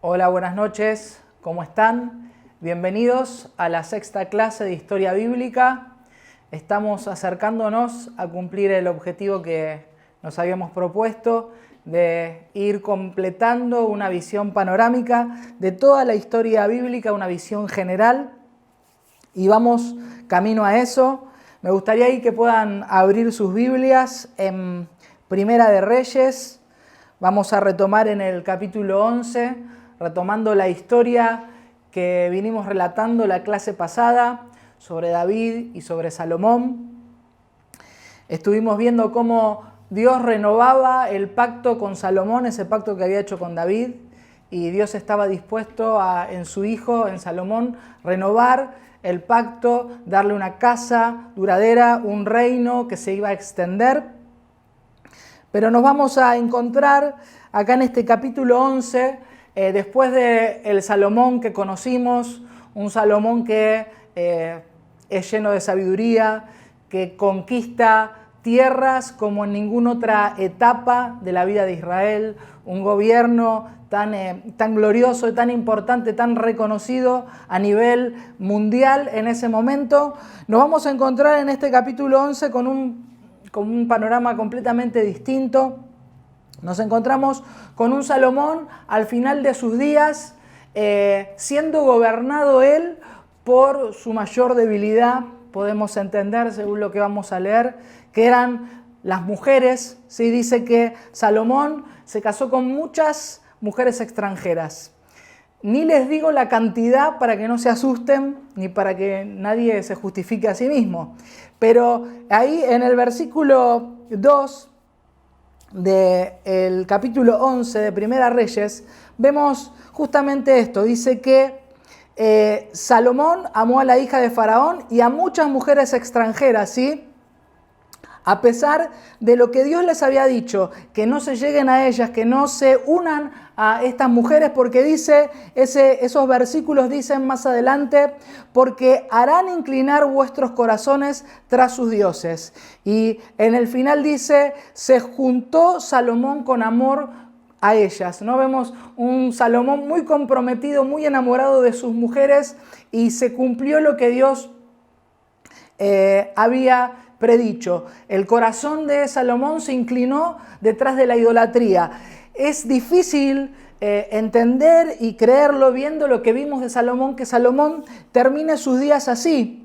Hola, buenas noches, ¿cómo están? Bienvenidos a la sexta clase de Historia Bíblica. Estamos acercándonos a cumplir el objetivo que nos habíamos propuesto de ir completando una visión panorámica de toda la historia bíblica, una visión general, y vamos camino a eso. Me gustaría ahí que puedan abrir sus Biblias en Primera de Reyes. Vamos a retomar en el capítulo 11, retomando la historia que vinimos relatando la clase pasada sobre David y sobre Salomón. Estuvimos viendo cómo Dios renovaba el pacto con Salomón, ese pacto que había hecho con David, y Dios estaba dispuesto a, en su hijo, en Salomón, renovar el pacto, darle una casa duradera, un reino que se iba a extender. Pero nos vamos a encontrar acá en este capítulo 11, después del Salomón que conocimos, un Salomón que es lleno de sabiduría, que conquista tierras como en ninguna otra etapa de la vida de Israel, un gobierno tan glorioso y tan importante, tan reconocido a nivel mundial en ese momento. Nos vamos a encontrar en este capítulo 11 con un panorama completamente distinto. Nos encontramos con un Salomón al final de sus días, siendo gobernado él por su mayor debilidad, podemos entender según lo que vamos a leer, que eran las mujeres. ¿Sí? Dice que Salomón se casó con muchas mujeres extranjeras. Ni les digo la cantidad para que no se asusten, ni para que nadie se justifique a sí mismo. Pero ahí en el versículo 2 del capítulo 11 de Primera Reyes, vemos justamente esto. Dice que Salomón amó a la hija de Faraón y a muchas mujeres extranjeras, ¿sí? A pesar de lo que Dios les había dicho, que no se lleguen a ellas, que no se unan a estas mujeres, porque dice, esos versículos dicen más adelante, porque harán inclinar vuestros corazones tras sus dioses. Y en el final dice, se juntó Salomón con amor a ellas. ¿No? Vemos un Salomón muy comprometido, muy enamorado de sus mujeres, y se cumplió lo que Dios había predicho. El corazón de Salomón se inclinó detrás de la idolatría. Es difícil entender y creerlo viendo lo que vimos de Salomón, que Salomón termine sus días así.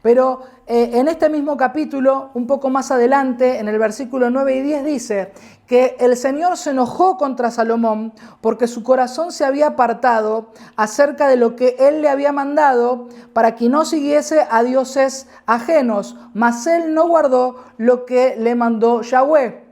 Pero en este mismo capítulo, un poco más adelante, en el versículo 9 y 10 dice que el Señor se enojó contra Salomón porque su corazón se había apartado acerca de lo que él le había mandado para que no siguiese a dioses ajenos, mas él no guardó lo que le mandó Yahweh.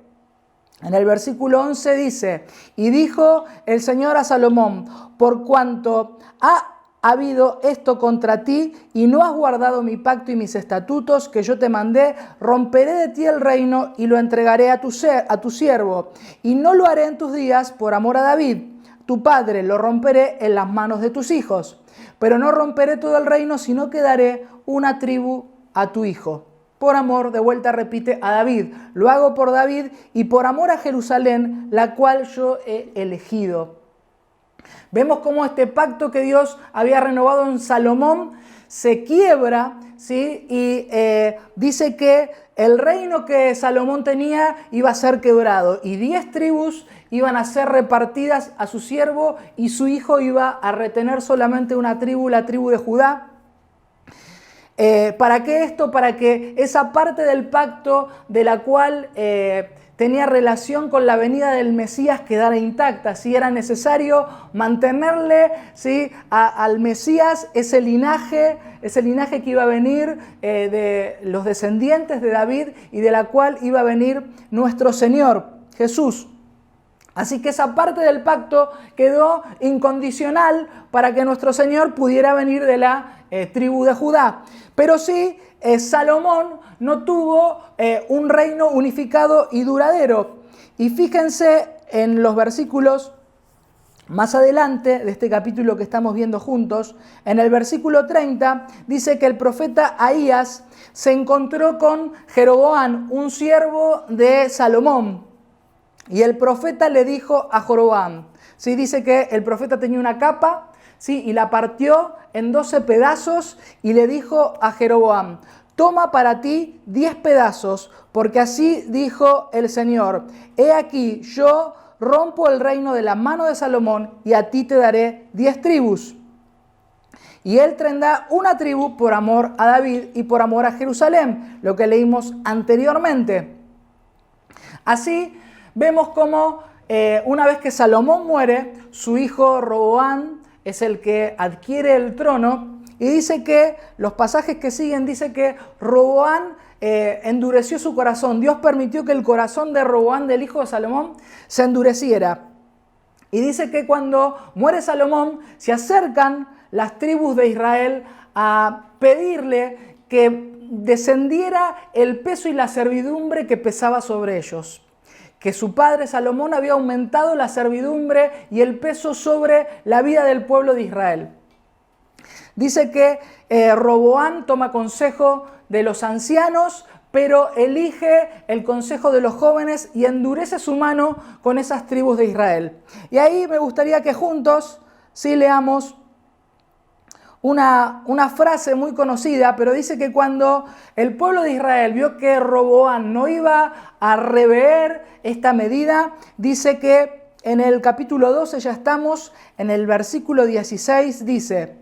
En el versículo 11 dice, y dijo el Señor a Salomón, por cuanto ha habido esto contra ti y no has guardado mi pacto y mis estatutos que yo te mandé, romperé de ti el reino y lo entregaré a tu siervo, y no lo haré en tus días por amor a David, tu padre, lo romperé en las manos de tus hijos, pero no romperé todo el reino, sino que daré una tribu a tu hijo. Por amor, de vuelta repite, a David. Lo hago por David y por amor a Jerusalén, la cual yo he elegido. Vemos cómo este pacto que Dios había renovado en Salomón se quiebra, ¿sí? Y dice que el reino que Salomón tenía iba a ser quebrado y 10 tribus iban a ser repartidas a su siervo y su hijo iba a retener solamente una tribu, la tribu de Judá. ¿Para qué esto? Para que esa parte del pacto de la cual tenía relación con la venida del Mesías quedara intacta. Si era necesario mantenerle, ¿sí?, al Mesías ese linaje que iba a venir de los descendientes de David y de la cual iba a venir nuestro Señor Jesús. Así que esa parte del pacto quedó incondicional para que nuestro Señor pudiera venir de la tribu de Judá. Pero sí, Salomón no tuvo un reino unificado y duradero. Y fíjense en los versículos más adelante de este capítulo que estamos viendo juntos, en el versículo 30, dice que el profeta Ahías se encontró con Jeroboam, un siervo de Salomón. Y el profeta le dijo a Joroboam, ¿sí? Dice que el profeta tenía una capa, ¿sí? Y la partió en 12 pedazos y le dijo a Jeroboam, toma para ti 10 pedazos, porque así dijo el Señor, he aquí, yo rompo el reino de la mano de Salomón y a ti te daré 10 tribus. Y él tendrá una tribu por amor a David y por amor a Jerusalén, lo que leímos anteriormente. Así vemos cómo una vez que Salomón muere, su hijo Roboam es el que adquiere el trono. Y dice que, los pasajes que siguen, dice que Roboam endureció su corazón. Dios permitió que el corazón de Roboam, del hijo de Salomón, se endureciera. Y dice que cuando muere Salomón, se acercan las tribus de Israel a pedirle que descendiera el peso y la servidumbre que pesaba sobre ellos. Que su padre Salomón había aumentado la servidumbre y el peso sobre la vida del pueblo de Israel. Dice que Roboam toma consejo de los ancianos, pero elige el consejo de los jóvenes y endurece su mano con esas tribus de Israel. Y ahí me gustaría que juntos sí leamos una frase muy conocida, pero dice que cuando el pueblo de Israel vio que Roboam no iba a rever esta medida, dice que en el capítulo 12, ya estamos en el versículo 16, dice: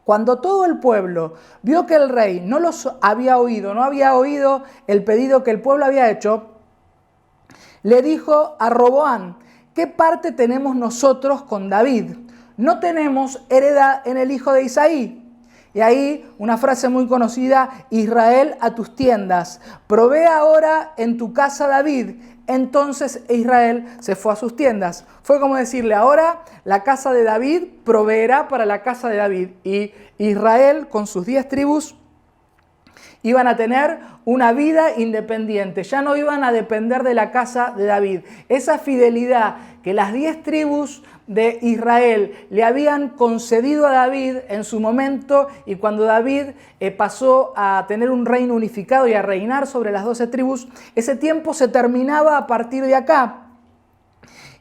cuando todo el pueblo vio que el rey no había oído el pedido que el pueblo había hecho, le dijo a Roboam: ¿qué parte tenemos nosotros con David? No tenemos heredad en el hijo de Isaí. Y ahí una frase muy conocida: Israel a tus tiendas, provee ahora en tu casa David. Entonces Israel se fue a sus tiendas. Fue como decirle: ahora la casa de David proveerá para la casa de David. Y Israel con sus 10 tribus iban a tener una vida independiente, ya no iban a depender de la casa de David. Esa fidelidad que las 10 tribus de Israel le habían concedido a David en su momento, y cuando David pasó a tener un reino unificado y a reinar sobre las 12 tribus, ese tiempo se terminaba a partir de acá.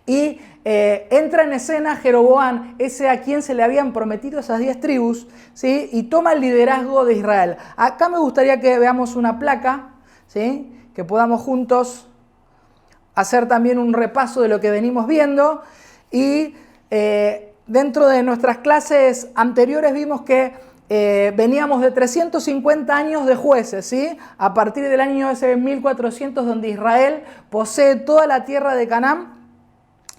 Y entra en escena Jeroboam, ese a quien se le habían prometido esas 10 tribus, ¿sí? Y toma el liderazgo de Israel. Acá me gustaría que veamos una placa, ¿sí? Que podamos juntos hacer también un repaso de lo que venimos viendo. Y dentro de nuestras clases anteriores vimos que veníamos de 350 años de jueces, ¿sí? A partir del año 1400, donde Israel posee toda la tierra de Canaán,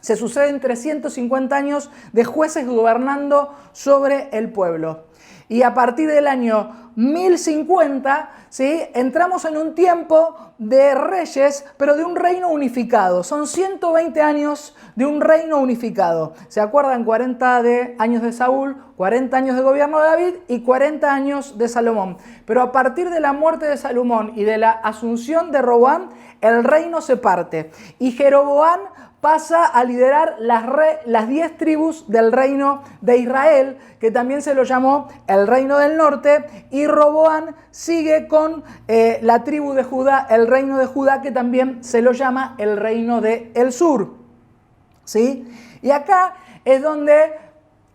se suceden 350 años de jueces gobernando sobre el pueblo. Y a partir del año 1050, ¿sí? Entramos en un tiempo de reyes, pero de un reino unificado. Son 120 años de un reino unificado. ¿Se acuerdan? 40 años de Saúl, 40 años de gobierno de David y 40 años de Salomón. Pero a partir de la muerte de Salomón y de la asunción de Roboam, el reino se parte. Y Jeroboam pasa a liderar las 10 tribus del reino de Israel, que también se lo llamó el reino del norte, y Roboam sigue con la tribu de Judá, el reino de Judá, que también se lo llama el reino del sur. ¿Sí? Y acá es donde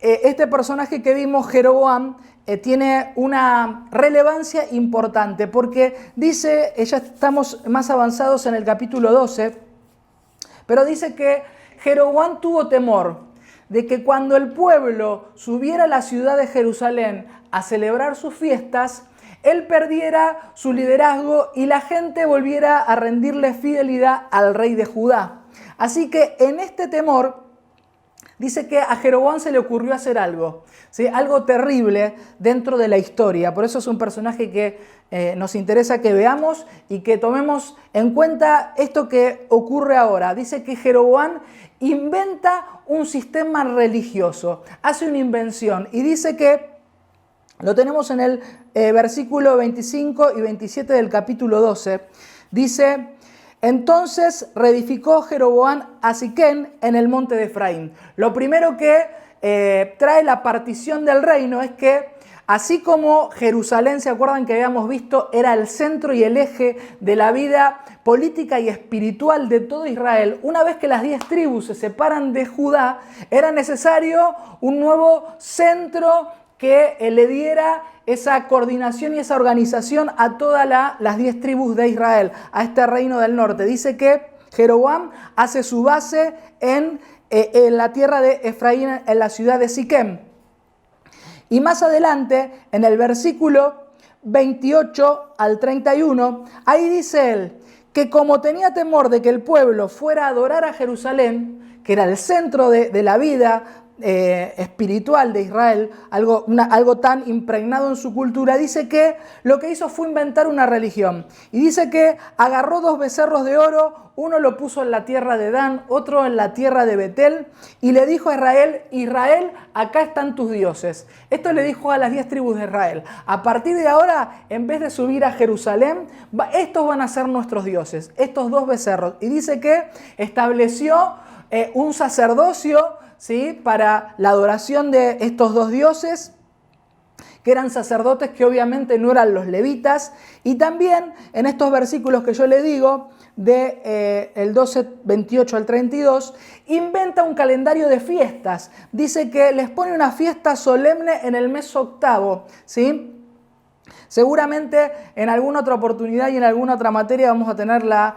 este personaje que vimos, Jeroboam, tiene una relevancia importante, porque dice, ya estamos más avanzados en el capítulo 12, pero dice que Jeroboam tuvo temor de que cuando el pueblo subiera a la ciudad de Jerusalén a celebrar sus fiestas, él perdiera su liderazgo y la gente volviera a rendirle fidelidad al rey de Judá. Así que en este temor, dice que a Jeroboam se le ocurrió hacer algo, ¿sí? Algo terrible dentro de la historia. Por eso es un personaje que nos interesa que veamos y que tomemos en cuenta esto que ocurre ahora. Dice que Jeroboam inventa un sistema religioso, hace una invención, y dice que, lo tenemos en el versículo 25 y 27 del capítulo 12, dice: entonces reedificó Jeroboam a Siquén en el monte de Efraín. Lo primero que trae la partición del reino es que Así como Jerusalén, ¿se acuerdan que habíamos visto? Era el centro y el eje de la vida política y espiritual de todo Israel. Una vez que las 10 tribus se separan de Judá, era necesario un nuevo centro que le diera esa coordinación y esa organización a todas las 10 tribus de Israel, a este reino del norte. Dice que Jeroboam hace su base en la tierra de Efraín, en la ciudad de Siquem. Y más adelante, en el versículo 28 al 31, ahí dice él que como tenía temor de que el pueblo fuera a adorar a Jerusalén, que era el centro de la vida espiritual de Israel, algo tan impregnado en su cultura, dice que lo que hizo fue inventar una religión. Y dice que agarró 2 becerros de oro, uno lo puso en la tierra de Dan, otro en la tierra de Betel, y le dijo a Israel: Israel, acá están tus dioses. Esto le dijo a las 10 tribus de Israel: a partir de ahora, en vez de subir a Jerusalén, estos van a ser nuestros dioses, estos 2 becerros. Y dice que estableció un sacerdocio, ¿sí?, para la adoración de estos 2 dioses, que eran sacerdotes que obviamente no eran los levitas. Y también en estos versículos que yo le digo, el 12, 28 al 32, inventa un calendario de fiestas. Dice que les pone una fiesta solemne en el mes 8, ¿sí? Seguramente en alguna otra oportunidad y en alguna otra materia vamos a tener la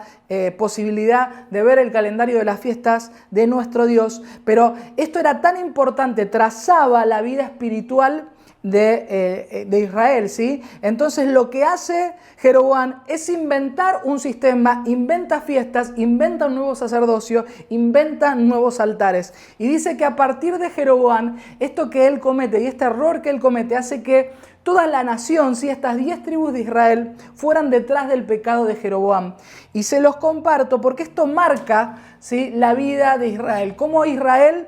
posibilidad de ver el calendario de las fiestas de nuestro Dios. Pero esto era tan importante, trazaba la vida espiritual de Israel, ¿sí? Entonces lo que hace Jeroboam es inventar un sistema, inventa fiestas, inventa un nuevo sacerdocio, inventa nuevos altares. Y dice que a partir de Jeroboam, esto que él comete y este error que él comete hace que toda la nación, ¿sí?, estas 10 tribus de Israel, fueran detrás del pecado de Jeroboam. Y se los comparto porque esto marca, ¿sí?, la vida de Israel, cómo Israel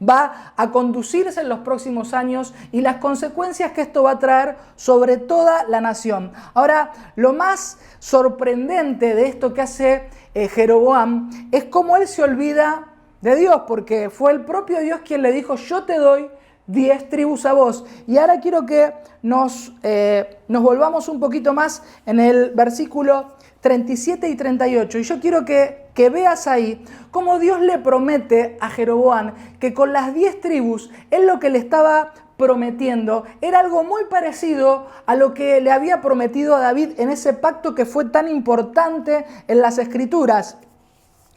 va a conducirse en los próximos años y las consecuencias que esto va a traer sobre toda la nación. Ahora, lo más sorprendente de esto que hace Jeroboam es cómo él se olvida de Dios, porque fue el propio Dios quien le dijo: yo te doy 10 tribus a vos. Y ahora quiero que nos volvamos un poquito más en el versículo 37 y 38. Y yo quiero que veas ahí cómo Dios le promete a Jeroboam que con las 10 tribus, él lo que le estaba prometiendo era algo muy parecido a lo que le había prometido a David en ese pacto que fue tan importante en las Escrituras.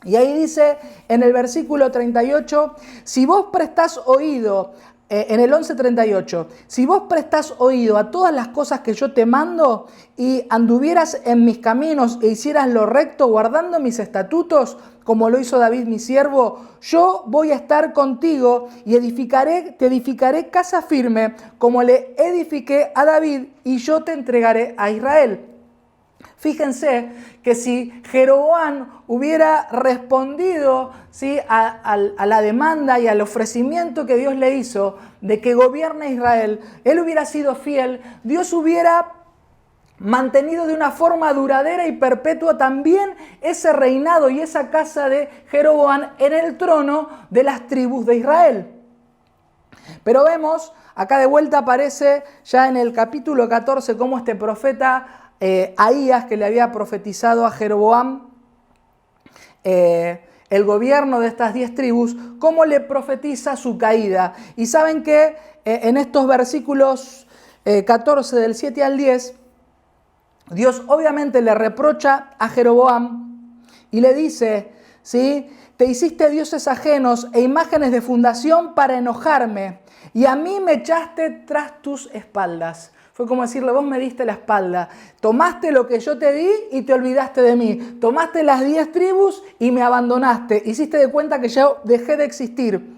Y ahí dice en el versículo 38, si vos prestás oído, en el 11:38, si vos prestás oído a todas las cosas que yo te mando y anduvieras en mis caminos e hicieras lo recto guardando mis estatutos, como lo hizo David mi siervo, yo voy a estar contigo y te edificaré casa firme como le edifiqué a David, y yo te entregaré a Israel. Fíjense que si Jeroboam hubiera respondido, ¿sí?, a la demanda y al ofrecimiento que Dios le hizo de que gobierne Israel, él hubiera sido fiel, Dios hubiera mantenido de una forma duradera y perpetua también ese reinado y esa casa de Jeroboam en el trono de las tribus de Israel. Pero vemos, acá de vuelta aparece ya en el capítulo 14 cómo este profeta Ahías, que le había profetizado a Jeroboam el gobierno de estas 10 tribus, cómo le profetiza su caída. Y saben que en estos versículos 14 del 7 al 10, Dios obviamente le reprocha a Jeroboam y le dice, ¿sí?, te hiciste dioses ajenos e imágenes de fundación para enojarme, y a mí me echaste tras tus espaldas. Fue como decirle: vos me diste la espalda, tomaste lo que yo te di y te olvidaste de mí, tomaste las 10 tribus y me abandonaste, hiciste de cuenta que yo dejé de existir.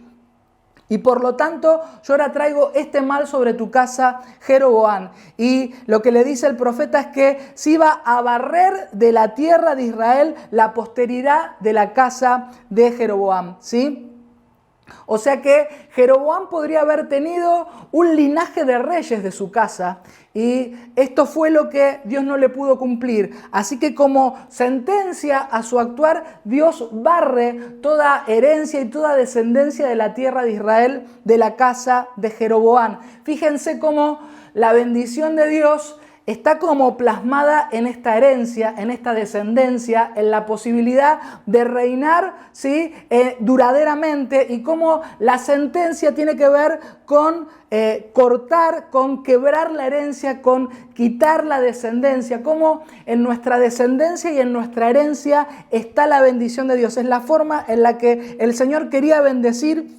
Y por lo tanto, yo ahora traigo este mal sobre tu casa, Jeroboam. Y lo que le dice el profeta es que se iba a barrer de la tierra de Israel la posteridad de la casa de Jeroboam, ¿sí? O sea que Jeroboam podría haber tenido un linaje de reyes de su casa y esto fue lo que Dios no le pudo cumplir. Así que como sentencia a su actuar, Dios barre toda herencia y toda descendencia de la tierra de Israel de la casa de Jeroboam. Fíjense cómo la bendición de Dios está como plasmada en esta herencia, en esta descendencia, en la posibilidad de reinar, ¿sí? Duraderamente, y cómo la sentencia tiene que ver con cortar, con quebrar la herencia, con quitar la descendencia, cómo en nuestra descendencia y en nuestra herencia está la bendición de Dios. Es la forma en la que el Señor quería bendecir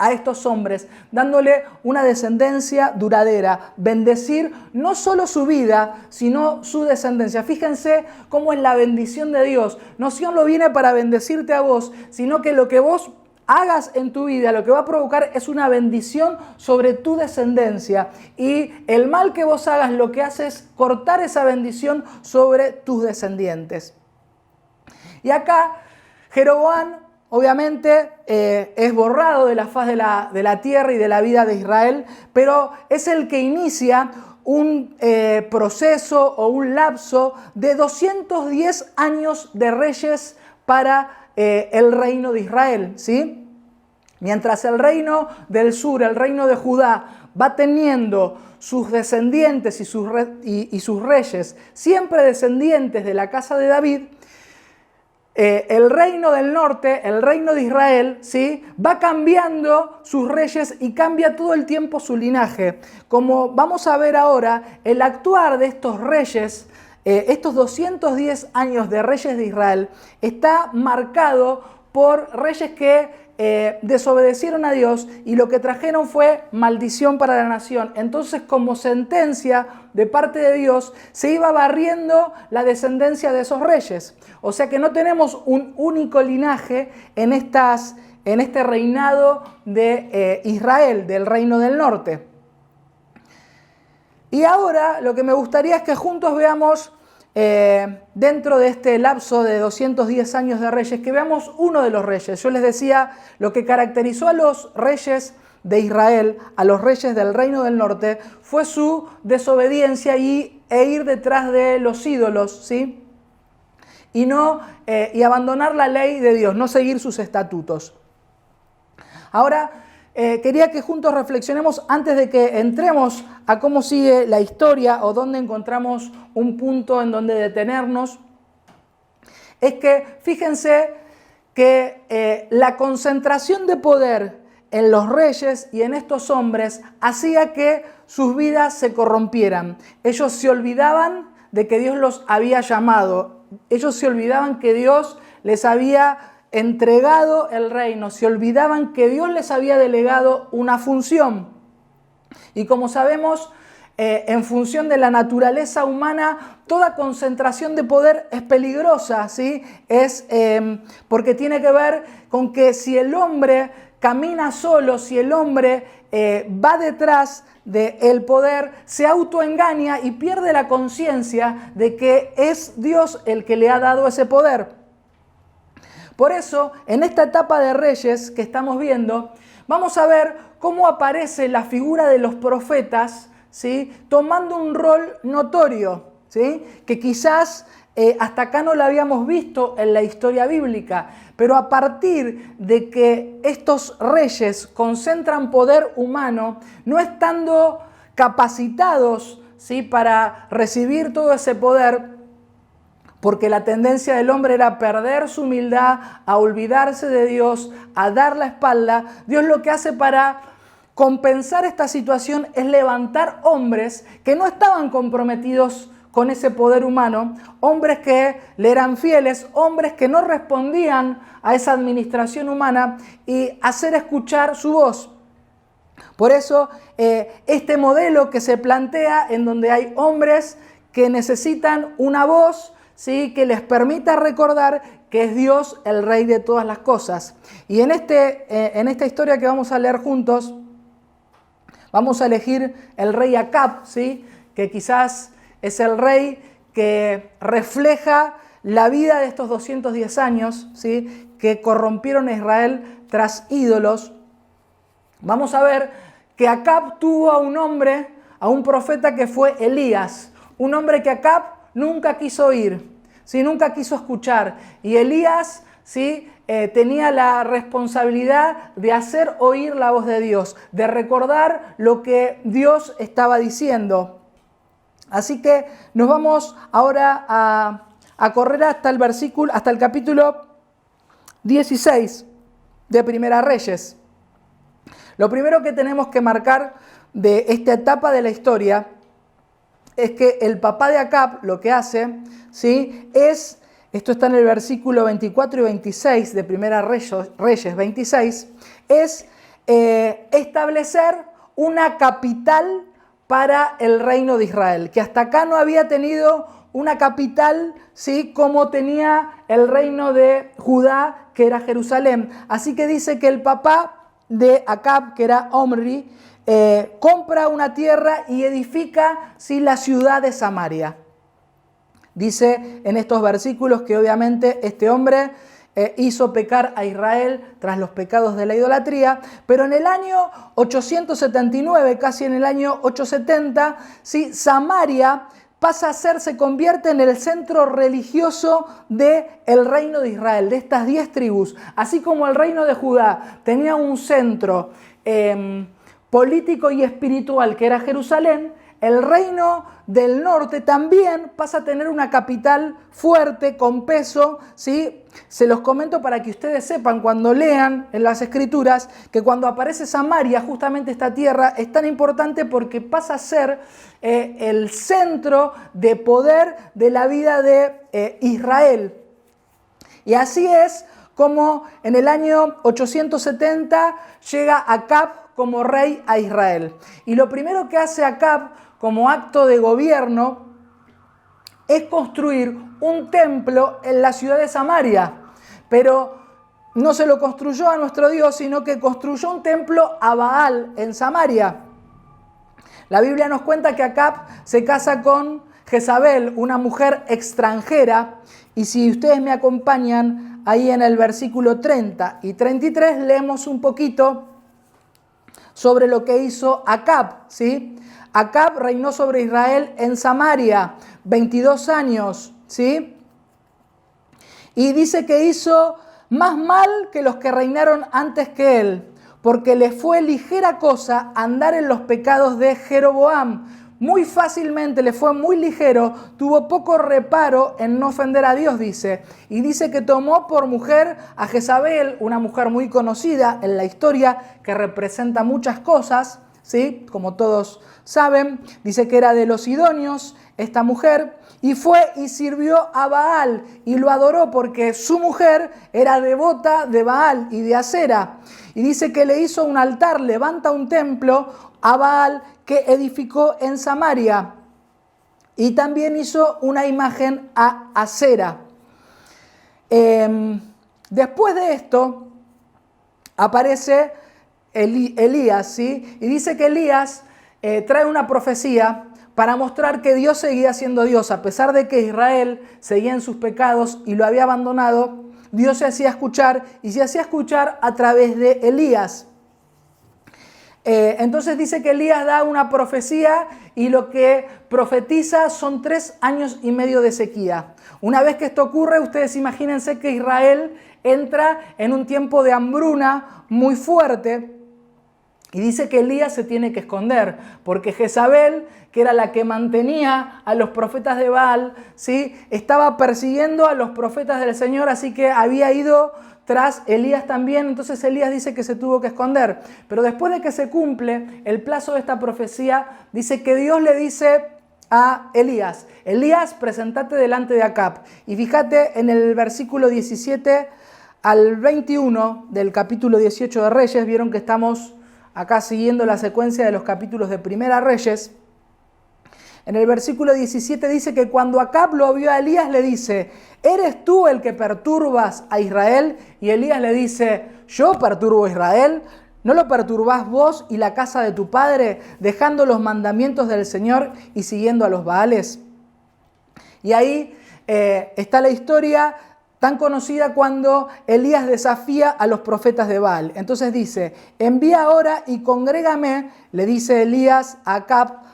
a estos hombres, dándole una descendencia duradera, bendecir no solo su vida, sino su descendencia. Fíjense cómo es la bendición de Dios. No solo viene para bendecirte a vos, sino que lo que vos hagas en tu vida, lo que va a provocar es una bendición sobre tu descendencia. Y el mal que vos hagas lo que hace es cortar esa bendición sobre tus descendientes. Y acá Jeroboam obviamente es borrado de la faz de la tierra y de la vida de Israel, pero es el que inicia un proceso o un lapso de 210 años de reyes para el reino de Israel, ¿sí? Mientras el reino del sur, el reino de Judá, va teniendo sus descendientes y sus reyes, siempre descendientes de la casa de David, el reino del norte, el reino de Israel, ¿sí? Va cambiando sus reyes y cambia todo el tiempo su linaje. Como vamos a ver ahora, el actuar de estos reyes, estos 210 años de reyes de Israel, está marcado por reyes que desobedecieron a Dios y lo que trajeron fue maldición para la nación. Entonces, como sentencia de parte de Dios, se iba barriendo la descendencia de esos reyes. O sea que no tenemos un único linaje en este reinado de Israel, del reino del norte. Y ahora lo que me gustaría es que juntos veamos dentro de este lapso de 210 años de reyes, que veamos uno de los reyes. Yo les decía, lo que caracterizó a los reyes de Israel, a los reyes del reino del norte, fue su desobediencia e ir detrás de los ídolos, ¿sí? Y abandonar la ley de Dios, no seguir sus estatutos. Ahora, quería que juntos reflexionemos antes de que entremos a cómo sigue la historia o dónde encontramos un punto en donde detenernos. Es que fíjense que la concentración de poder en los reyes y en estos hombres hacía que sus vidas se corrompieran. Ellos se olvidaban de que Dios los había llamado. Ellos se olvidaban que Dios les había entregado el reino, se olvidaban que Dios les había delegado una función. Y como sabemos, en función de la naturaleza humana, toda concentración de poder es peligrosa, ¿sí? Porque tiene que ver con que si el hombre camina solo, si el hombre va detrás del poder, se autoengaña y pierde la conciencia de que es Dios el que le ha dado ese poder. Por eso, en esta etapa de reyes que estamos viendo, vamos a ver cómo aparece la figura de los profetas, ¿sí? Tomando un rol notorio, ¿sí? Que quizás hasta acá no lo habíamos visto en la historia bíblica, pero a partir de que estos reyes concentran poder humano, no estando capacitados, ¿sí? Para recibir todo ese poder, porque la tendencia del hombre era perder su humildad, a olvidarse de Dios, a dar la espalda. Dios lo que hace para compensar esta situación es levantar hombres que no estaban comprometidos con ese poder humano, hombres que le eran fieles, hombres que no respondían a esa administración humana y hacer escuchar su voz. Por eso este modelo que se plantea en donde hay hombres que necesitan una voz, ¿sí? Que les permita recordar que es Dios el Rey de todas las cosas. Y en esta historia que vamos a leer juntos, vamos a elegir el rey Acab, ¿sí? Que quizás es el rey que refleja la vida de estos 210 años, ¿sí?, que corrompieron a Israel tras ídolos, vamos a ver que Acab tuvo a un hombre, a un profeta que fue Elías, un hombre que Acab nunca quiso oír, ¿sí?, nunca quiso escuchar. Y Elías, ¿sí?, tenía la responsabilidad de hacer oír la voz de Dios, de recordar lo que Dios estaba diciendo. Así que nos vamos ahora a correr hasta el capítulo 16 de Primera Reyes. Lo primero que tenemos que marcar de esta etapa de la historia es que el papá de Acab lo que hace, ¿sí?, esto está en el versículo 24 y 26 de Primera Reyes 26, es establecer una capital para el reino de Israel, que hasta acá no había tenido una capital, ¿sí?, como tenía el reino de Judá, que era Jerusalén. Así que dice que el papá de Acab, que era Omri, compra una tierra y edifica, ¿sí?, la ciudad de Samaria. Dice en estos versículos que obviamente este hombre hizo pecar a Israel tras los pecados de la idolatría, pero en el año 879, casi en el año 870, ¿sí?, Samaria se convierte en el centro religioso del reino de Israel, de estas 10 tribus. Así como el reino de Judá tenía un centro político y espiritual que era Jerusalén, el reino del norte también pasa a tener una capital fuerte, con peso, ¿sí? Se los comento para que ustedes sepan cuando lean en las Escrituras que cuando aparece Samaria, justamente esta tierra es tan importante porque pasa a ser el centro de poder de la vida de Israel. Y así es como en el año 870 llega Acab como rey a Israel. Y lo primero que hace Acab como acto de gobierno es construir un templo en la ciudad de Samaria. Pero no se lo construyó a nuestro Dios, sino que construyó un templo a Baal en Samaria. La Biblia nos cuenta que Acab se casa con Jezabel, una mujer extranjera, y si ustedes me acompañan ahí en el versículo 30 y 33 leemos un poquito sobre lo que hizo Acab, ¿sí? Acab reinó sobre Israel en Samaria 22 años, ¿sí? Y dice que hizo más mal que los que reinaron antes que él, porque le fue ligera cosa andar en los pecados de Jeroboam. Muy fácilmente le fue muy ligero, tuvo poco reparo en no ofender a Dios, dice. Y dice que tomó por mujer a Jezabel, una mujer muy conocida en la historia que representa muchas cosas, ¿sí? Como todos saben, dice que era de los sidonios esta mujer, y fue y sirvió a Baal y lo adoró porque su mujer era devota de Baal y de Asera. Y dice que le hizo un altar, levanta un templo a Baal que edificó en Samaria. Y también hizo una imagen a Asera. Después de esto aparece Elías, ¿sí? Y dice que Elías trae una profecía para mostrar que Dios seguía siendo Dios. A pesar de que Israel seguía en sus pecados y lo había abandonado, Dios se hacía escuchar y se hacía escuchar a través de Elías. Entonces dice que Elías da una profecía y lo que profetiza son 3 años y medio de sequía. Una vez que esto ocurre, ustedes imagínense que Israel entra en un tiempo de hambruna muy fuerte. Y dice que Elías se tiene que esconder, porque Jezabel, que era la que mantenía a los profetas de Baal, ¿sí?, estaba persiguiendo a los profetas del Señor, así que había ido tras Elías también. Entonces Elías dice que se tuvo que esconder. Pero después de que se cumple el plazo de esta profecía, dice que Dios le dice a Elías: Elías, presentate delante de Acab. Y fíjate en el versículo 17 al 21 del capítulo 18 de Reyes, vieron que estamos acá siguiendo la secuencia de los capítulos de Primera Reyes. En el versículo 17 dice que cuando Acab lo vio a Elías le dice: ¿eres tú el que perturbas a Israel? Y Elías le dice: ¿yo perturbo a Israel? ¿No lo perturbás vos y la casa de tu padre, dejando los mandamientos del Señor y siguiendo a los Baales? Y ahí está la historia tan conocida cuando Elías desafía a los profetas de Baal. Entonces dice, envía ahora y congrégame, le dice Elías a Acab,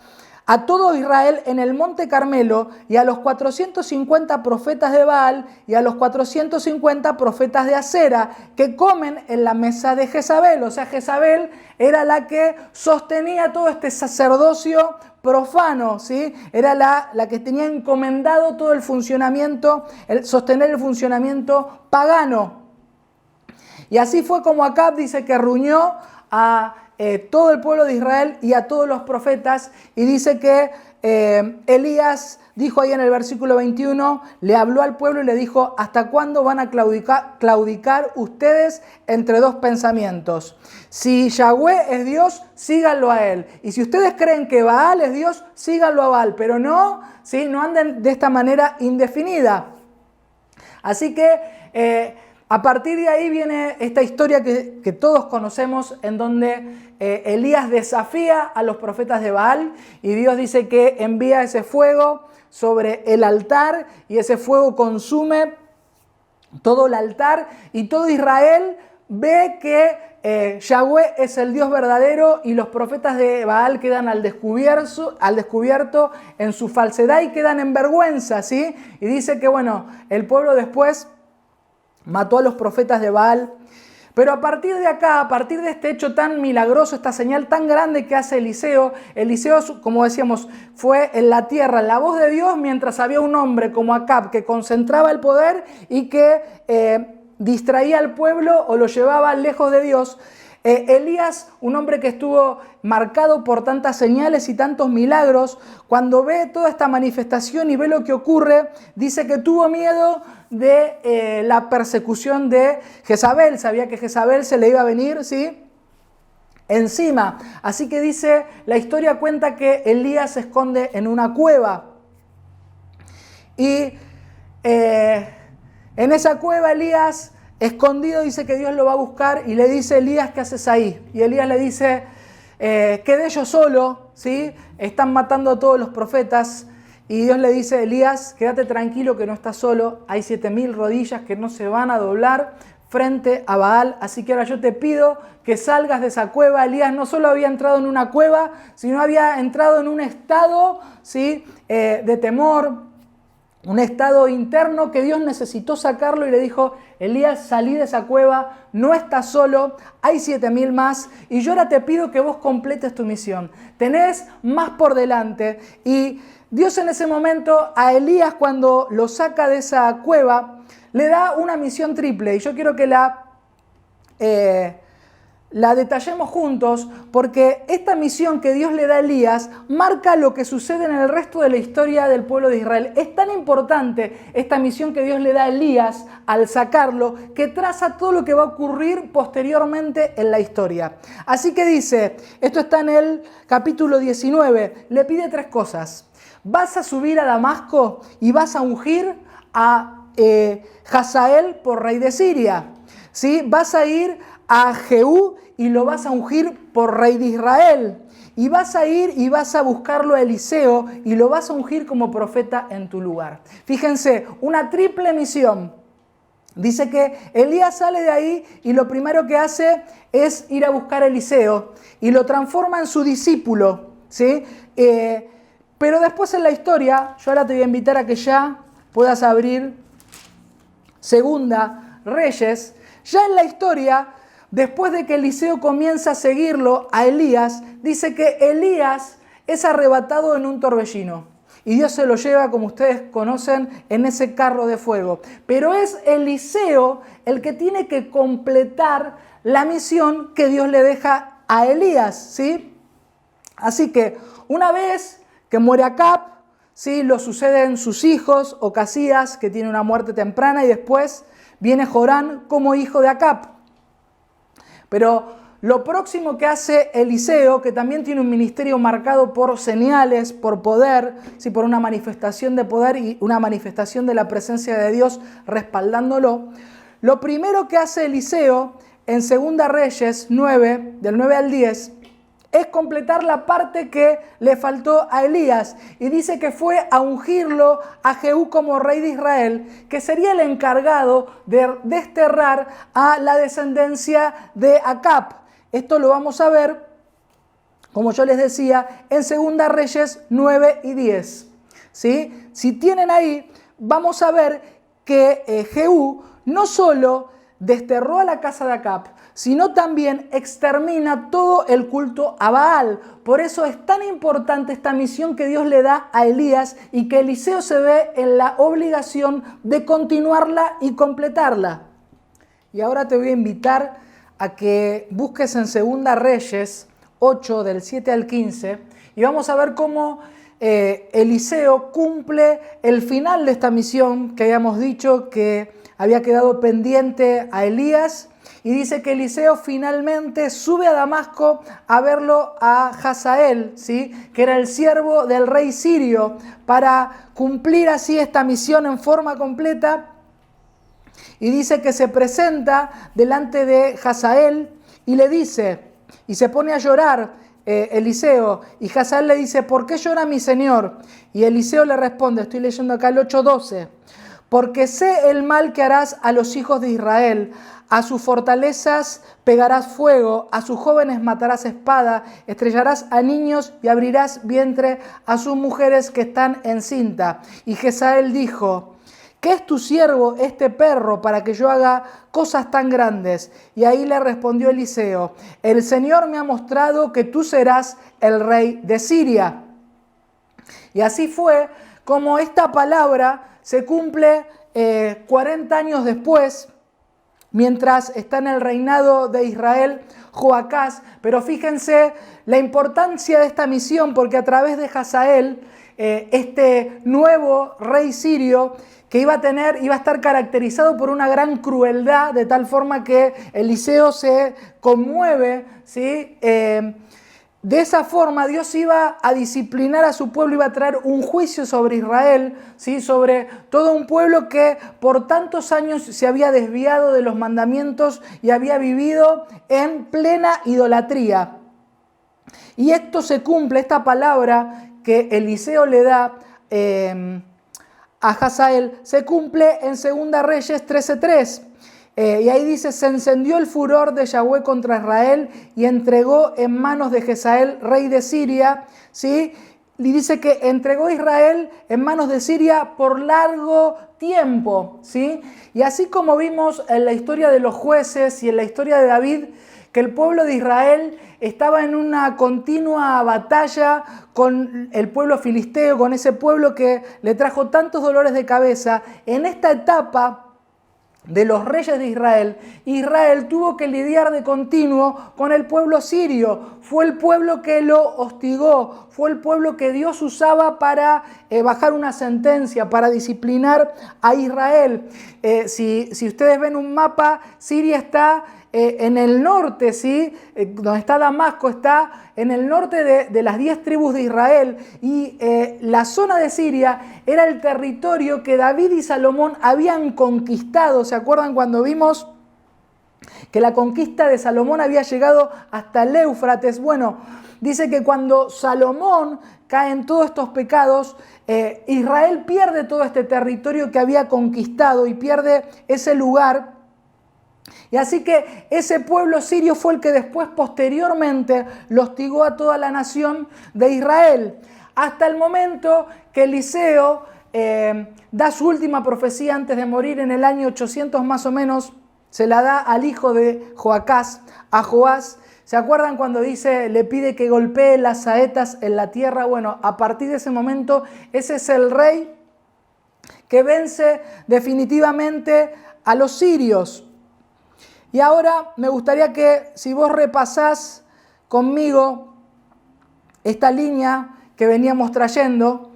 a todo Israel en el monte Carmelo y a los 450 profetas de Baal y a los 450 profetas de Acera que comen en la mesa de Jezabel. O sea, Jezabel era la que sostenía todo este sacerdocio profano, ¿sí? Era la que tenía encomendado todo el funcionamiento, sostener el funcionamiento pagano. Y así fue como Acab dice que reunió a todo el pueblo de Israel y a todos los profetas, y dice que Elías dijo ahí en el versículo 21, le habló al pueblo y le dijo, ¿hasta cuándo van a claudicar ustedes entre dos pensamientos? Si Yahweh es Dios, síganlo a él, y si ustedes creen que Baal es Dios, síganlo a Baal, pero no, ¿sí? No anden de esta manera indefinida. Así que a partir de ahí viene esta historia que todos conocemos, en donde Elías desafía a los profetas de Baal y Dios dice que envía ese fuego sobre el altar y ese fuego consume todo el altar y todo Israel ve que Yahweh es el Dios verdadero y los profetas de Baal quedan al descubierto en su falsedad y quedan en vergüenza, ¿sí? Y dice que bueno, el pueblo después mató a los profetas de Baal. Pero a partir de acá, a partir de este hecho tan milagroso, esta señal tan grande que hace Eliseo, como decíamos, fue en la tierra, en la voz de Dios, mientras había un hombre como Acab que concentraba el poder y que distraía al pueblo o lo llevaba lejos de Dios. Elías, un hombre que estuvo marcado por tantas señales y tantos milagros, cuando ve toda esta manifestación y ve lo que ocurre, dice que tuvo miedo de la persecución de Jezabel. Sabía que Jezabel se le iba a venir, ¿sí?, encima. Así que dice, la historia cuenta que Elías se esconde en una cueva. Y en esa cueva Elías, escondido, dice que Dios lo va a buscar y le dice, Elías, ¿qué haces ahí? Y Elías le dice, quedé yo solo, ¿sí? Están matando a todos los profetas. Y Dios le dice, Elías, quédate tranquilo que no estás solo, hay 7000 rodillas que no se van a doblar frente a Baal, así que ahora yo te pido que salgas de esa cueva. Elías no solo había entrado en una cueva, sino había entrado en un estado, ¿sí?, de temor, un estado interno que Dios necesitó sacarlo y le dijo, Elías, salí de esa cueva, no estás solo, hay 7000 más y yo ahora te pido que vos completes tu misión. Tenés más por delante. Y Dios en ese momento a Elías, cuando lo saca de esa cueva, le da una misión triple y yo quiero que la detallemos juntos, porque esta misión que Dios le da a Elías marca lo que sucede en el resto de la historia del pueblo de Israel. Es tan importante esta misión que Dios le da a Elías al sacarlo, que traza todo lo que va a ocurrir posteriormente en la historia. Así que dice, esto está en el capítulo 19, le pide 3 cosas. Vas a subir a Damasco y vas a ungir a Hazael por rey de Siria, ¿sí? Vas a ir a Jehú y lo vas a ungir por rey de Israel. Y vas a ir y vas a buscarlo a Eliseo y lo vas a ungir como profeta en tu lugar. Fíjense, una triple misión. Dice que Elías sale de ahí y lo primero que hace es ir a buscar a Eliseo y lo transforma en su discípulo, ¿sí? Pero después en la historia, yo ahora te voy a invitar a que ya puedas abrir Segunda Reyes. Ya en la historia, después de que Eliseo comienza a seguirlo a Elías, dice que Elías es arrebatado en un torbellino. Y Dios se lo lleva, como ustedes conocen, en ese carro de fuego. Pero es Eliseo el que tiene que completar la misión que Dios le deja a Elías, ¿sí? Así que una vez que muere Acab, ¿sí?, lo suceden sus hijos, Ocasías, que tiene una muerte temprana, y después viene Jorán como hijo de Acab. Pero lo próximo que hace Eliseo, que también tiene un ministerio marcado por señales, por poder, ¿sí?, por una manifestación de poder y una manifestación de la presencia de Dios respaldándolo, lo primero que hace Eliseo en Segunda Reyes 9, del 9 al 10, es completar la parte que le faltó a Elías. Y dice que fue a ungirlo a Jehú como rey de Israel, que sería el encargado de desterrar a la descendencia de Acab. Esto lo vamos a ver, como yo les decía, en 2 Reyes 9 y 10. ¿Sí? Si tienen ahí, vamos a ver que Jehú no solo desterró a la casa de Acab, sino también extermina todo el culto a Baal. Por eso es tan importante esta misión que Dios le da a Elías y que Eliseo se ve en la obligación de continuarla y completarla. Y ahora te voy a invitar a que busques en 2 Reyes 8, del 7 al 15, y vamos a ver cómo Eliseo cumple el final de esta misión que habíamos dicho que había quedado pendiente a Elías. Y dice que Eliseo finalmente sube a Damasco a verlo a Hazael, ¿sí? Que era el siervo del rey sirio, para cumplir así esta misión en forma completa. Y dice que se presenta delante de Hazael y le dice, y se pone a llorar Eliseo, y Hazael le dice, ¿por qué llora mi señor? Y Eliseo le responde, estoy leyendo acá el 8:12, porque sé el mal que harás a los hijos de Israel. A sus fortalezas pegarás fuego, a sus jóvenes matarás espada, estrellarás a niños y abrirás vientre a sus mujeres que están encinta. Y Hazael dijo, ¿qué es tu siervo este perro para que yo haga cosas tan grandes? Y ahí le respondió Eliseo, el Señor me ha mostrado que tú serás el rey de Siria. Y así fue como esta palabra se cumple 40 años después, mientras está en el reinado de Israel Joacás. Pero fíjense la importancia de esta misión, porque a través de Hazael, este nuevo rey sirio, que iba a estar caracterizado por una gran crueldad, de tal forma que Eliseo se conmueve, ¿sí? De esa forma Dios iba a disciplinar a su pueblo, iba a traer un juicio sobre Israel, ¿sí? Sobre todo un pueblo que por tantos años se había desviado de los mandamientos y había vivido en plena idolatría. Y esto se cumple, esta palabra que Eliseo le da a Hazael, se cumple en 2 Reyes 13:3. Y ahí dice, se encendió el furor de Yahweh contra Israel y entregó en manos de Hazael, rey de Siria, ¿sí? Y dice que entregó Israel en manos de Siria por largo tiempo, ¿sí? Y así como vimos en la historia de los jueces y en la historia de David, que el pueblo de Israel estaba en una continua batalla con el pueblo filisteo, con ese pueblo que le trajo tantos dolores de cabeza, en esta etapa de los reyes de Israel, Israel tuvo que lidiar de continuo con el pueblo sirio. Fue el pueblo que lo hostigó, fue el pueblo que Dios usaba para bajar una sentencia, para disciplinar a Israel. Si ustedes ven un mapa, Siria está en el norte, ¿sí? Donde está Damasco, está en el norte de las 10 tribus de Israel, y la zona de Siria era el territorio que David y Salomón habían conquistado. ¿Se acuerdan cuando vimos que la conquista de Salomón había llegado hasta el Éufrates? Bueno, dice que cuando Salomón cae en todos estos pecados, Israel pierde todo este territorio que había conquistado y pierde ese lugar. Y así que ese pueblo sirio fue el que después, posteriormente, lo hostigó a toda la nación de Israel. Hasta el momento que Eliseo da su última profecía antes de morir en el año 800 más o menos, se la da al hijo de Joacás, a Joás. ¿Se acuerdan cuando dice, le pide que golpee las saetas en la tierra? Bueno, a partir de ese momento, ese es el rey que vence definitivamente a los sirios. Y ahora me gustaría que, si vos repasás conmigo esta línea que veníamos trayendo,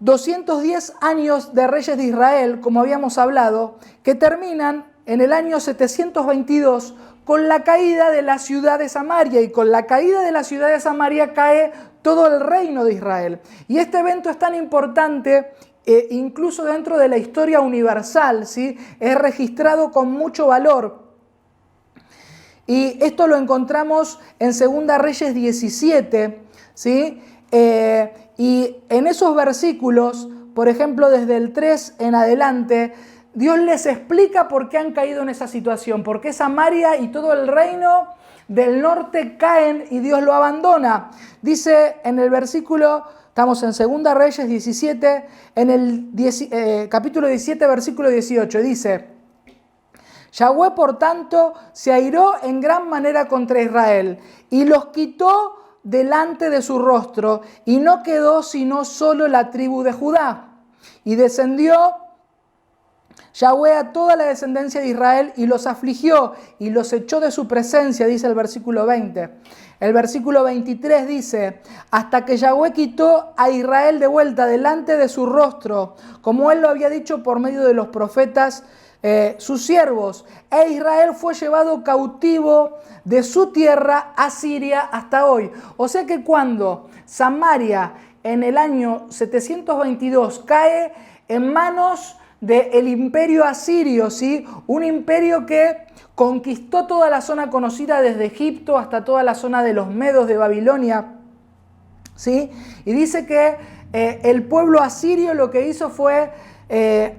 210 años de reyes de Israel, como habíamos hablado, que terminan en el año 722 con la caída de la ciudad de Samaria, y con la caída de la ciudad de Samaria cae todo el reino de Israel. Y este evento es tan importante, incluso dentro de la historia universal, ¿sí? Es registrado con mucho valor. Y esto lo encontramos en 2 Reyes 17, ¿sí? Y en esos versículos, por ejemplo, desde el 3 en adelante, Dios les explica por qué han caído en esa situación, por qué Samaria y todo el reino del norte caen y Dios lo abandona. Dice en el versículo, estamos en 2 Reyes 17, en el capítulo 17, versículo 18, dice: Yahweh, por tanto, se airó en gran manera contra Israel y los quitó delante de su rostro, y no quedó sino solo la tribu de Judá. Y descendió Yahweh a toda la descendencia de Israel y los afligió y los echó de su presencia, dice el versículo 20. El versículo 23 dice: hasta que Yahweh quitó a Israel de vuelta delante de su rostro, como él lo había dicho por medio de los profetas, sus siervos, e Israel fue llevado cautivo de su tierra a Siria hasta hoy. O sea que cuando Samaria en el año 722 cae en manos del imperio asirio, ¿sí? Un imperio que conquistó toda la zona conocida desde Egipto hasta toda la zona de los medos de Babilonia, ¿sí? Y dice que el pueblo asirio lo que hizo fue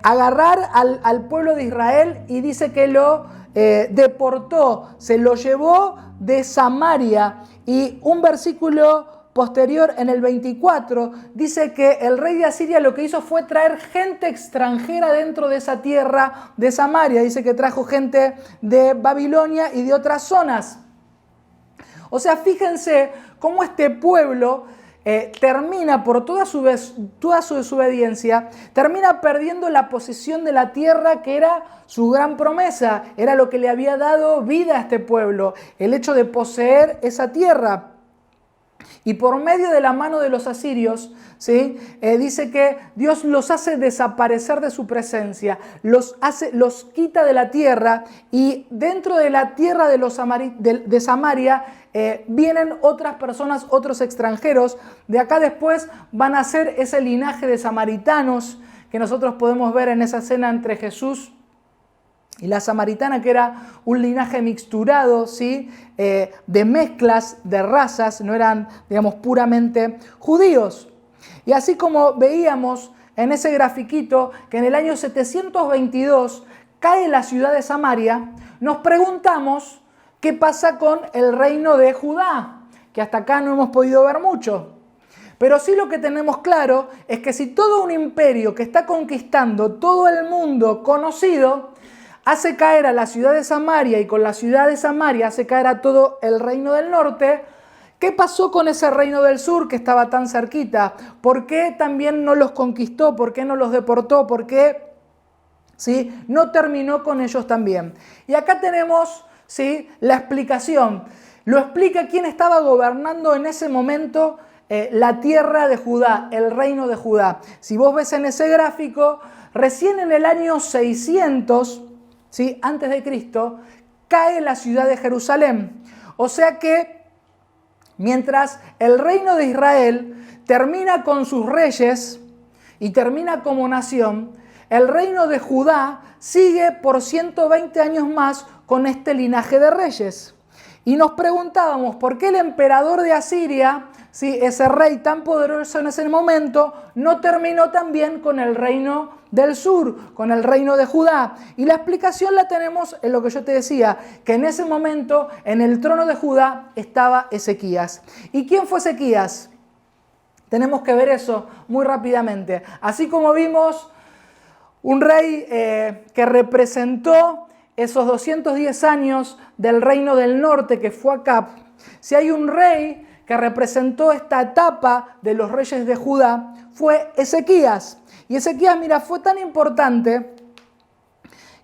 agarrar al pueblo de Israel, y dice que lo deportó, se lo llevó de Samaria. Y un versículo posterior, en el 24, dice que el rey de Asiria lo que hizo fue traer gente extranjera dentro de esa tierra de Samaria. Dice que trajo gente de Babilonia y de otras zonas. O sea, fíjense cómo este pueblo termina, por toda su desobediencia, termina perdiendo la posesión de la tierra que era su gran promesa, era lo que le había dado vida a este pueblo, el hecho de poseer esa tierra. Y por medio de la mano de los asirios, ¿sí? Dice que Dios los hace desaparecer de su presencia, los quita de la tierra, y dentro de la tierra de Samaria vienen otras personas, otros extranjeros. De acá después van a ser ese linaje de samaritanos que nosotros podemos ver en esa escena entre Jesús y la samaritana, que era un linaje mixturado, ¿sí? De mezclas de razas, no eran, digamos, puramente judíos. Y así como veíamos en ese grafiquito que en el año 722 cae la ciudad de Samaria, nos preguntamos qué pasa con el reino de Judá, que hasta acá no hemos podido ver mucho. Pero sí lo que tenemos claro es que si todo un imperio que está conquistando todo el mundo conocido hace caer a la ciudad de Samaria, y con la ciudad de Samaria hace caer a todo el reino del norte, ¿qué pasó con ese reino del sur que estaba tan cerquita? ¿Por qué también no los conquistó? ¿Por qué no los deportó? ¿Por qué, ¿sí?, no terminó con ellos también? Y acá tenemos, ¿sí?, la explicación. Lo explica quién estaba gobernando en ese momento la tierra de Judá, el reino de Judá. Si vos ves en ese gráfico, recién en el año 600, ¿sí?, antes de Cristo, cae la ciudad de Jerusalén. O sea que mientras el reino de Israel termina con sus reyes y termina como nación, el reino de Judá sigue por 120 años más con este linaje de reyes. Y nos preguntábamos por qué el emperador de Asiria, ¿sí?, ese rey tan poderoso en ese momento, no terminó también con el reino del sur, con el reino de Judá. Y la explicación la tenemos en lo que yo te decía, que en ese momento en el trono de Judá estaba Ezequías. ¿Y quién fue Ezequías? Tenemos que ver eso muy rápidamente. Así como vimos un rey que representó esos 210 años del reino del norte, que fue Acab, si hay un rey que representó esta etapa de los reyes de Judá, fue Ezequías. Y Ezequías, mira, fue tan importante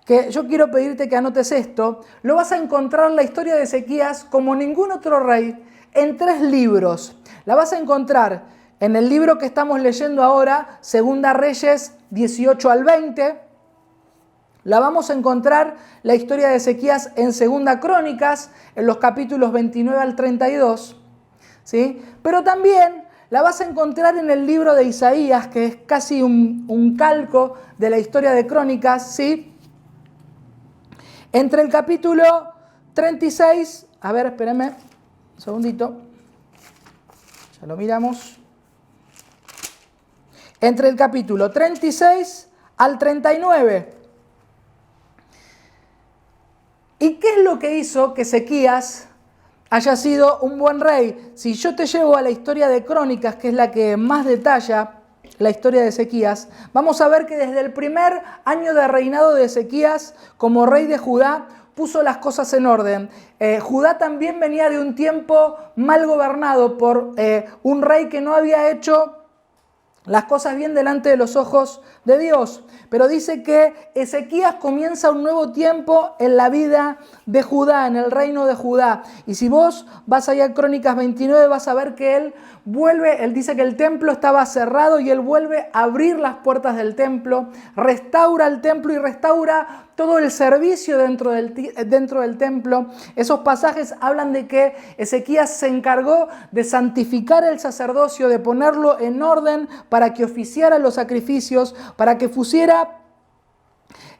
que yo quiero pedirte que anotes esto. Lo vas a encontrar la historia de Ezequías como ningún otro rey en 3 libros. La vas a encontrar en el libro que estamos leyendo ahora, 2 Reyes 18 al 20. La vamos a encontrar la historia de Ezequías en 2 Crónicas, en los capítulos 29 al 32. ¿Sí? Pero también la vas a encontrar en el libro de Isaías, que es casi un calco de la historia de Crónicas, ¿sí? Entre el capítulo 36, a ver, espérenme un segundito, ya lo miramos. Entre el capítulo 36 al 39. ¿Y qué es lo que hizo que Ezequías haya sido un buen rey? Si yo te llevo a la historia de Crónicas, que es la que más detalla la historia de Ezequías, vamos a ver que desde el primer año de reinado de Ezequías como rey de Judá, puso las cosas en orden. Judá también venía de un tiempo mal gobernado por un rey que no había hecho las cosas bien delante de los ojos de Dios. Pero dice que Ezequías comienza un nuevo tiempo en la vida de Judá, en el reino de Judá. Y si vos vas allá a Crónicas 29, vas a ver que él dice que el templo estaba cerrado y él vuelve a abrir las puertas del templo, restaura el templo y restaura todo el servicio dentro del templo. Esos pasajes hablan de que Ezequías se encargó de santificar el sacerdocio, de ponerlo en orden para que oficiara los sacrificios, para que pusiera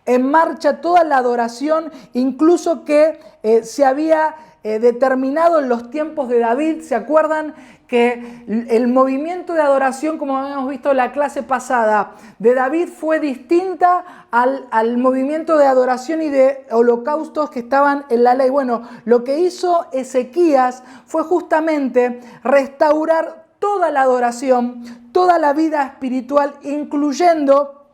en marcha toda la adoración, incluso que se había determinado en los tiempos de David. ¿Se acuerdan que el movimiento de adoración, como habíamos visto en la clase pasada, de David fue distinta al movimiento de adoración y de holocaustos que estaban en la ley? Bueno, lo que hizo Ezequías fue justamente restaurar toda la adoración, toda la vida espiritual, incluyendo,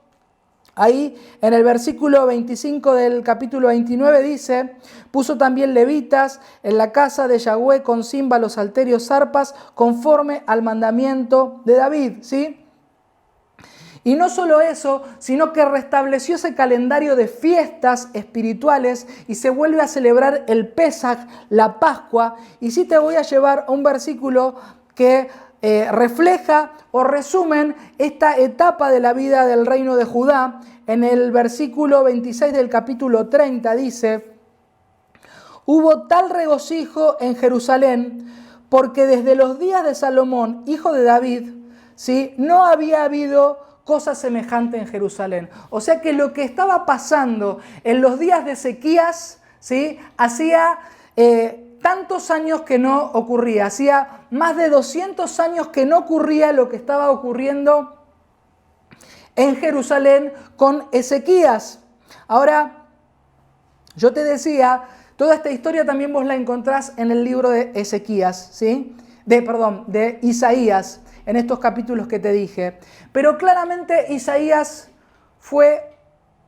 ahí en el versículo 25 del capítulo 29 dice, puso también levitas en la casa de Yahweh con címbalos, salterios, arpas, conforme al mandamiento de David, ¿sí? Y no solo eso, sino que restableció ese calendario de fiestas espirituales y se vuelve a celebrar el Pesaj, la Pascua. Y sí te voy a llevar a un versículo que refleja o resumen esta etapa de la vida del reino de Judá. En el versículo 26 del capítulo 30 dice, hubo tal regocijo en Jerusalén, porque desde los días de Salomón, hijo de David, ¿sí?, no había habido cosa semejante en Jerusalén. O sea que lo que estaba pasando en los días de Ezequías, ¿sí?, hacía tantos años que no ocurría, hacía más de 200 años que no ocurría lo que estaba ocurriendo en Jerusalén con Ezequías. Ahora, yo te decía, toda esta historia también vos la encontrás en el libro de Ezequías, ¿sí? De Isaías, en estos capítulos que te dije. Pero claramente Isaías fue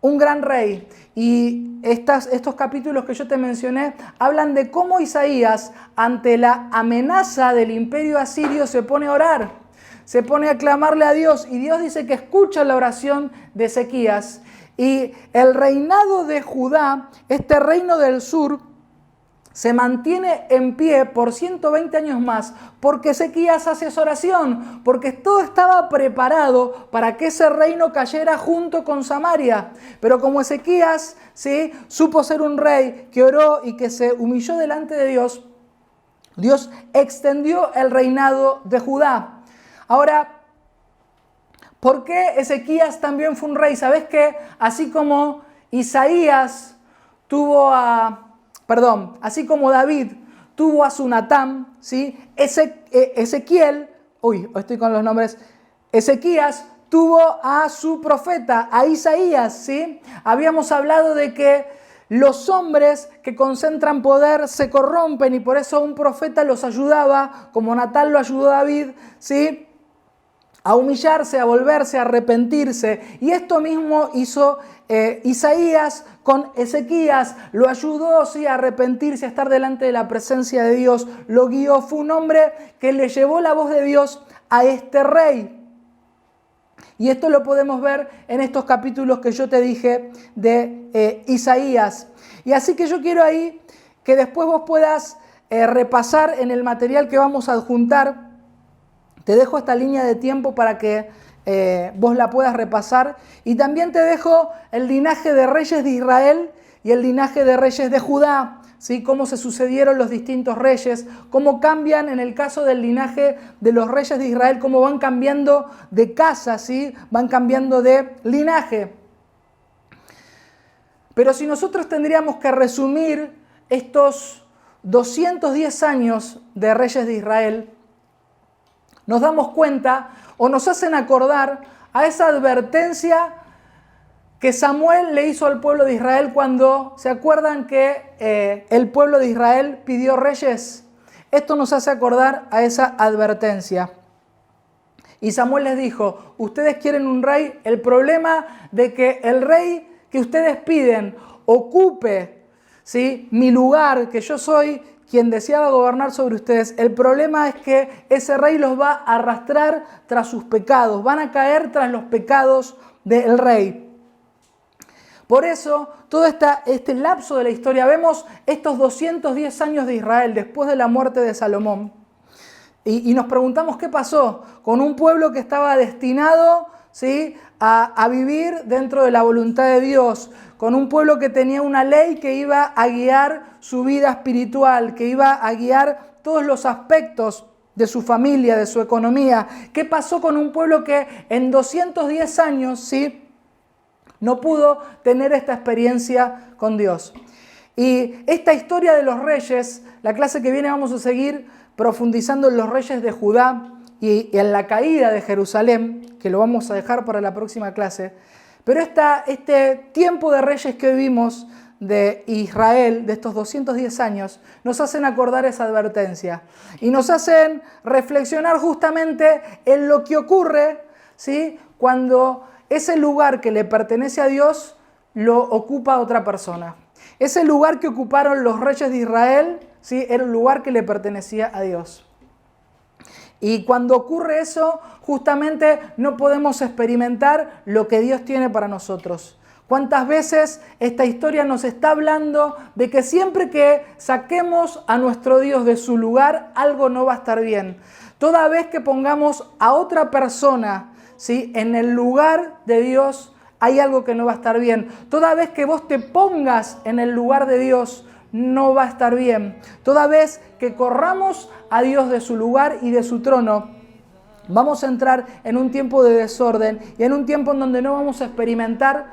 un gran rey. Y estos capítulos que yo te mencioné hablan de cómo Isaías, ante la amenaza del imperio asirio, se pone a orar, se pone a clamarle a Dios. Y Dios dice que escucha la oración de Ezequías. Y el reinado de Judá, este reino del sur, se mantiene en pie por 120 años más, porque Ezequías hace esa oración, porque todo estaba preparado para que ese reino cayera junto con Samaria. Pero como Ezequías, ¿sí?, supo ser un rey que oró y que se humilló delante de Dios, Dios extendió el reinado de Judá. Ahora, ¿por qué Ezequías también fue un rey? ¿Sabés que así como Isaías así como David tuvo a su Natán, ¿sí?, Ezequías tuvo a su profeta, a Isaías, ¿sí? Habíamos hablado de que los hombres que concentran poder se corrompen y por eso un profeta los ayudaba, como Natán lo ayudó a David, ¿sí?, a humillarse, a volverse, a arrepentirse. Y esto mismo hizo Isaías con Ezequías. Lo ayudó, sí, a arrepentirse, a estar delante de la presencia de Dios. Lo guió. Fue un hombre que le llevó la voz de Dios a este rey. Y esto lo podemos ver en estos capítulos que yo te dije de Isaías. Y así que yo quiero ahí que después vos puedas repasar en el material que vamos a adjuntar. Te dejo esta línea de tiempo para que vos la puedas repasar. Y también te dejo el linaje de reyes de Israel y el linaje de reyes de Judá, ¿sí? Cómo se sucedieron los distintos reyes, cómo cambian en el caso del linaje de los reyes de Israel, cómo van cambiando de casa, ¿sí?, van cambiando de linaje. Pero si nosotros tendríamos que resumir estos 210 años de reyes de Israel, nos damos cuenta o nos hacen acordar a esa advertencia que Samuel le hizo al pueblo de Israel cuando, ¿se acuerdan que el pueblo de Israel pidió reyes? Esto nos hace acordar a esa advertencia. Y Samuel les dijo, ustedes quieren un rey, el problema de que el rey que ustedes piden ocupe, ¿sí?, mi lugar, que yo soy quien deseaba gobernar sobre ustedes, el problema es que ese rey los va a arrastrar tras sus pecados, van a caer tras los pecados del rey. Por eso, todo este lapso de la historia, vemos estos 210 años de Israel después de la muerte de Salomón. Y nos preguntamos qué pasó con un pueblo que estaba destinado, ¿sí?, a vivir dentro de la voluntad de Dios, con un pueblo que tenía una ley que iba a guiar su vida espiritual, que iba a guiar todos los aspectos de su familia, de su economía. ¿Qué pasó con un pueblo que en 210 años, ¿sí?, no pudo tener esta experiencia con Dios? Y esta historia de los reyes, la clase que viene vamos a seguir profundizando en los reyes de Judá y en la caída de Jerusalén, que lo vamos a dejar para la próxima clase. Pero este tiempo de reyes que vivimos de Israel, de estos 210 años, nos hacen acordar esa advertencia y nos hacen reflexionar justamente en lo que ocurre, ¿sí?, cuando ese lugar que le pertenece a Dios lo ocupa otra persona. Ese lugar que ocuparon los reyes de Israel, ¿sí?, era un lugar que le pertenecía a Dios. Y cuando ocurre eso, justamente no podemos experimentar lo que Dios tiene para nosotros. ¿Cuántas veces esta historia nos está hablando de que siempre que saquemos a nuestro Dios de su lugar, algo no va a estar bien? Toda vez que pongamos a otra persona, ¿sí?, en el lugar de Dios, hay algo que no va a estar bien. Toda vez que vos te pongas en el lugar de Dios, no va a estar bien. Toda vez que corramos a Dios de su lugar y de su trono, vamos a entrar en un tiempo de desorden y en un tiempo en donde no vamos a experimentar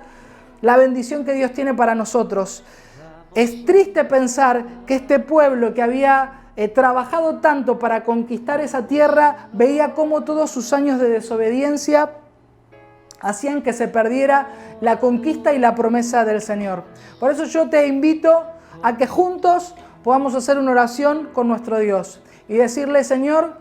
la bendición que Dios tiene para nosotros. Es triste pensar que este pueblo que había trabajado tanto para conquistar esa tierra, veía cómo todos sus años de desobediencia hacían que se perdiera la conquista y la promesa del Señor. Por eso yo te invito a que juntos podamos hacer una oración con nuestro Dios y decirle, Señor,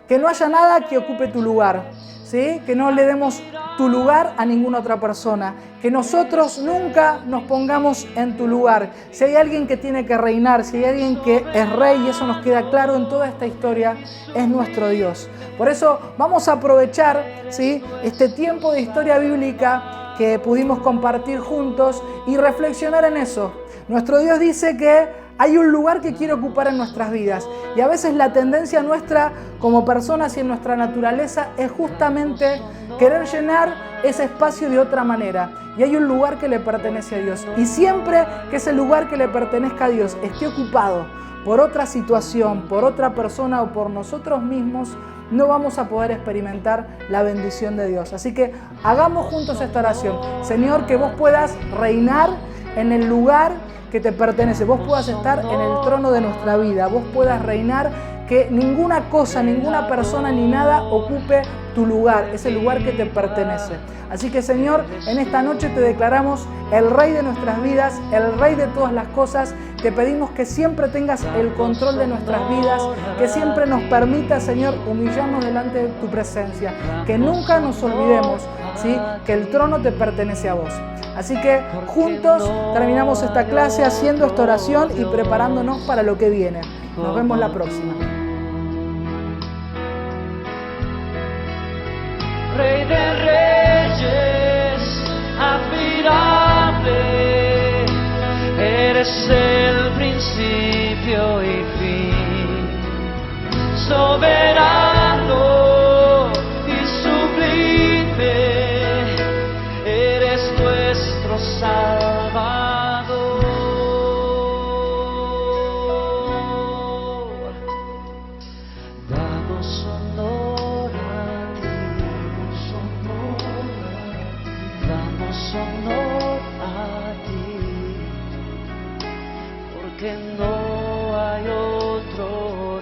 que no haya nada que ocupe tu lugar, ¿sí?, que no le demos tu lugar a ninguna otra persona, que nosotros nunca nos pongamos en tu lugar. Si hay alguien que tiene que reinar, si hay alguien que es rey, y eso nos queda claro en toda esta historia, es nuestro Dios. Por eso vamos a aprovechar, ¿sí?, este tiempo de historia bíblica que pudimos compartir juntos y reflexionar en eso. Nuestro Dios dice que hay un lugar que quiere ocupar en nuestras vidas y a veces la tendencia nuestra como personas y en nuestra naturaleza es justamente querer llenar ese espacio de otra manera. Y hay un lugar que le pertenece a Dios. Y siempre que ese lugar que le pertenezca a Dios esté ocupado por otra situación, por otra persona o por nosotros mismos, no vamos a poder experimentar la bendición de Dios. Así que hagamos juntos esta oración. Señor, que vos puedas reinar en el lugar que te pertenece, vos puedas estar en el trono de nuestra vida, vos puedas reinar, que ninguna cosa, ninguna persona ni nada ocupe tu lugar, ese lugar que te pertenece. Así que, Señor, en esta noche te declaramos el Rey de nuestras vidas, el Rey de todas las cosas. Te pedimos que siempre tengas el control de nuestras vidas, que siempre nos permita, Señor, humillarnos delante de tu presencia, que nunca nos olvidemos, ¿sí?, que el trono te pertenece a vos. Así que juntos terminamos esta clase haciendo esta oración y preparándonos para lo que viene. Nos vemos la próxima. Rey de reyes, admirable, eres el principio y fin, soberano y sublime, eres nuestro Salvador. Damos honor a ti, damos honor a ti, porque que no hay otro